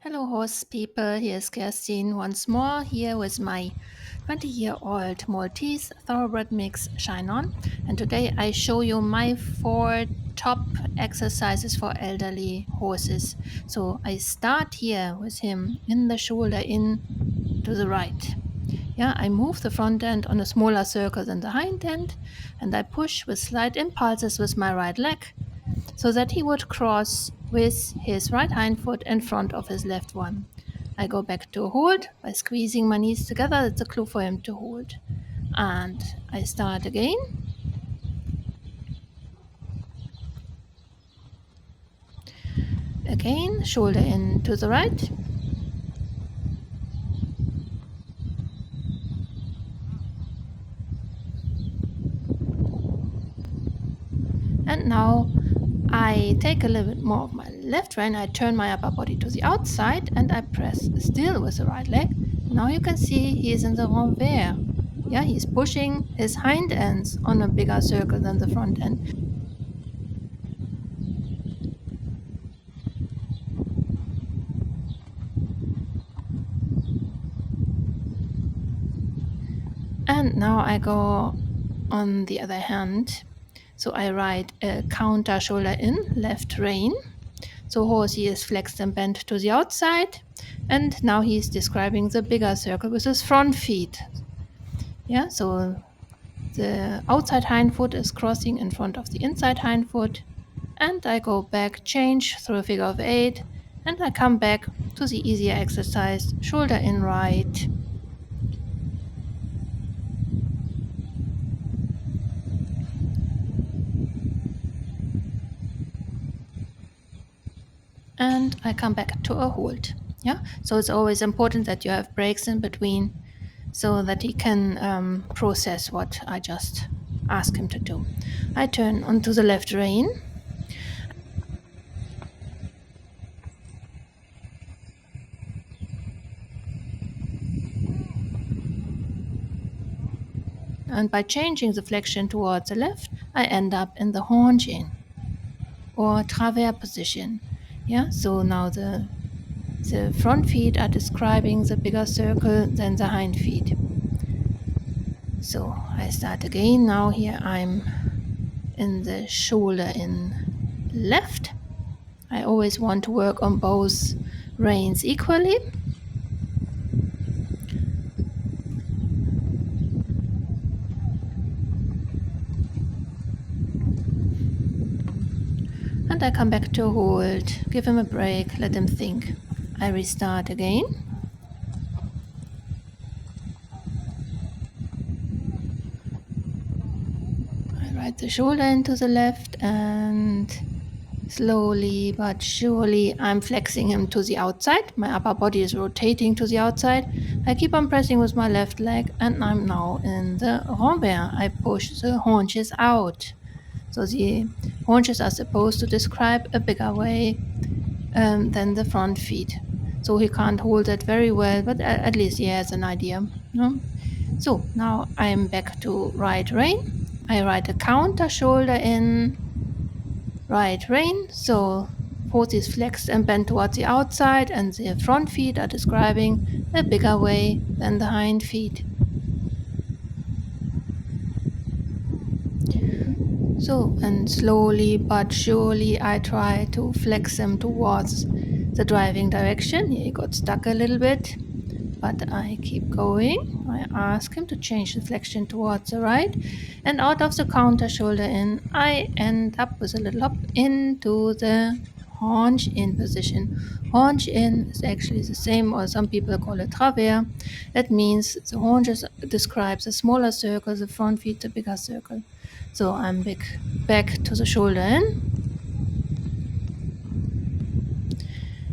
Hello, horse people. Here's Kerstin once more, here with my 20-year-old Maltese thoroughbred-mix Shine On. And today I show you my 4 top exercises for elderly horses. So I start here with him in the shoulder in to the right. Yeah, I move the front end on a smaller circle than the hind end, and I push with slight impulses with my right leg so that he would cross with his right hind foot in front of his left one. I go back to hold by squeezing my knees together. That's a clue for him to hold. And I start again. Again, shoulder in to the right. And now I take a little bit more of my left rein. I turn my upper body to the outside and I press still with the right leg. Now you can see he is in the renvers. Yeah, he's pushing his hind ends on a bigger circle than the front end. And now I go on the other hand. So I ride a counter shoulder in, left rein. So horsey is flexed and bent to the outside. And now he's describing the bigger circle with his front feet. Yeah, so the outside hind foot is crossing in front of the inside hind foot. And I go back, change through a figure of 8. And I come back to the easier exercise, shoulder in right. And I come back to a hold. Yeah, so it's always important that you have breaks in between so that he can process what I just ask him to do. I turn onto the left rein. And by changing the flexion towards the left, I end up in the haunch in or travers position. Yeah, so now the front feet are describing the bigger circle than the hind feet. So I start again. Now here I'm in the shoulder in left. I always want to work on both reins equally. And I come back to hold, give him a break, let him think. I restart again. I ride the shoulder into the left and slowly but surely I'm flexing him to the outside. My upper body is rotating to the outside. I keep on pressing with my left leg and I'm now in the renvers. I push the haunches out. So the haunches are supposed to describe a bigger way than the front feet. So he can't hold it very well, but at least he has an idea. No? So now I'm back to right rein. I ride a counter shoulder in, right rein. So both is flexed and bent towards the outside, and the front feet are describing a bigger way than the hind feet. So, and slowly but surely I try to flex them towards the driving direction. He got stuck a little bit, but I keep going. I ask him to change the flexion towards the right, and out of the counter shoulder in, I end up with a little hop into the haunch in position. Haunch in is actually the same, or some people call it travers. That means the haunches describes a smaller circle, the front feet a bigger circle. So I'm back to the shoulder in,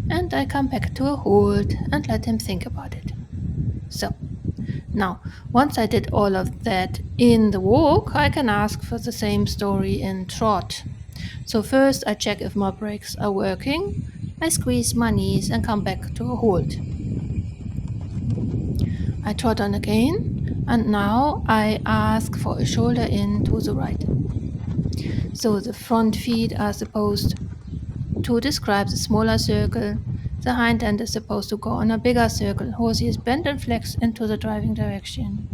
and I come back to a hold and let him think about it. So now, once I did all of that in the walk, I can ask for the same story in trot. So first I check if my brakes are working, I squeeze my knees and come back to a hold. I trot on again, and now I ask for a shoulder in to the right. So the front feet are supposed to describe the smaller circle, The hind end is supposed to go in a bigger circle. Horsey is bent and flexed into the driving direction.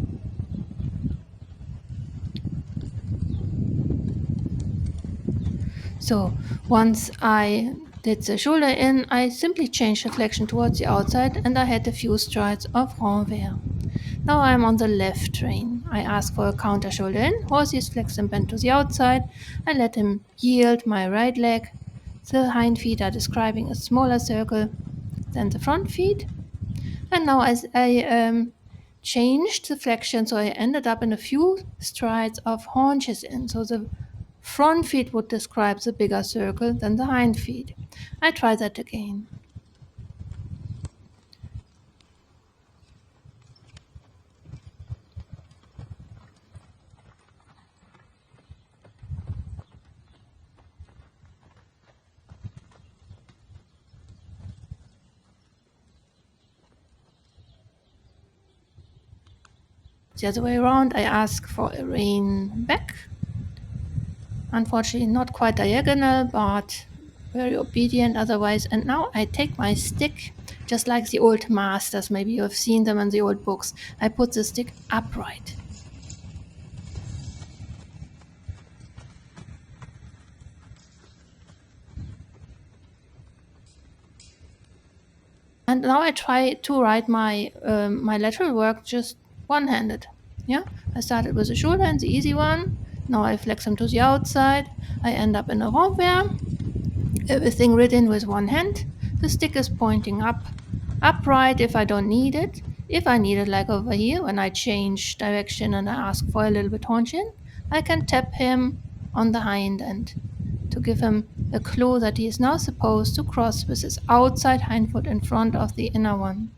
So once I did the shoulder in, I simply changed the flexion towards the outside and I had a few strides of renvers. Now I'm on the left rein. I ask for a counter shoulder in. Horsey is flexed and bent to the outside. I let him yield my right leg. The hind feet are describing a smaller circle than the front feet. And now as I changed the flexion, so I ended up in a few strides of haunches in. So the front feet would describe the bigger circle than the hind feet. I try that again. The other way around, I ask for a rein back. Unfortunately, not quite diagonal, but very obedient otherwise. And now I take my stick, just like the old masters, maybe you have seen them in the old books. I put the stick upright. And now I try to ride my lateral work just one-handed. Yeah, I started with the shoulder and the easy one. Now I flex them to the outside. I end up in a renvers. Everything ridden with one hand. The stick is pointing upright if I don't need it. If I need it, like over here, when I change direction and I ask for a little bit haunch in, I can tap him on the hind end to give him a clue that he is now supposed to cross with his outside hind foot in front of the inner one.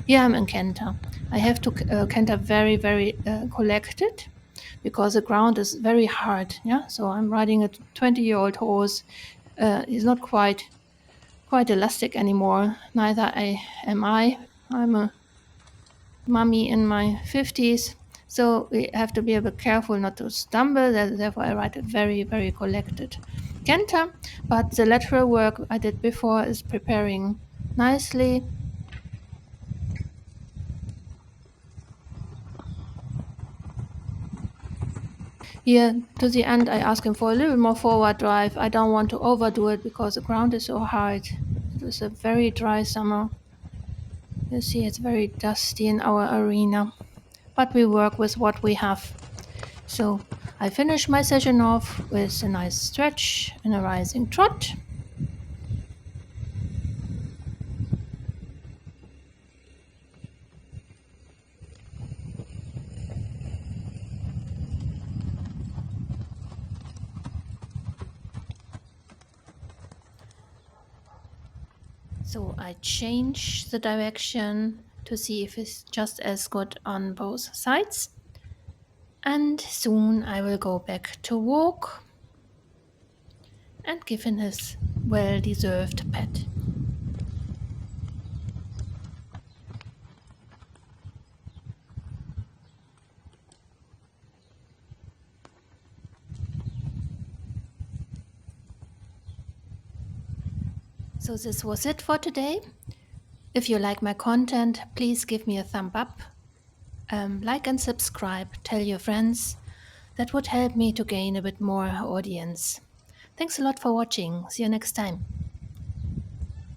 Here I'm in canter. I have to canter very, very collected because the ground is very hard. Yeah, so I'm riding a 20-year-old horse. He's not quite elastic anymore. Neither am I. I'm a mummy in my 50s. So we have to be a bit careful not to stumble. Therefore, I ride a very, very collected canter. But the lateral work I did before is preparing nicely. Here to the end, I ask him for a little more forward drive. I don't want to overdo it because the ground is so hard. It was a very dry summer. You see, it's very dusty in our arena, but we work with what we have. So I finish my session off with a nice stretch and a rising trot. So I change the direction to see if it's just as good on both sides. And soon I will go back to walk and give him his well-deserved pet. So this was it for today. If you like my content, please give me a thumb up, like and subscribe, tell your friends. That would help me to gain a bit more audience. Thanks a lot for watching. See you next time.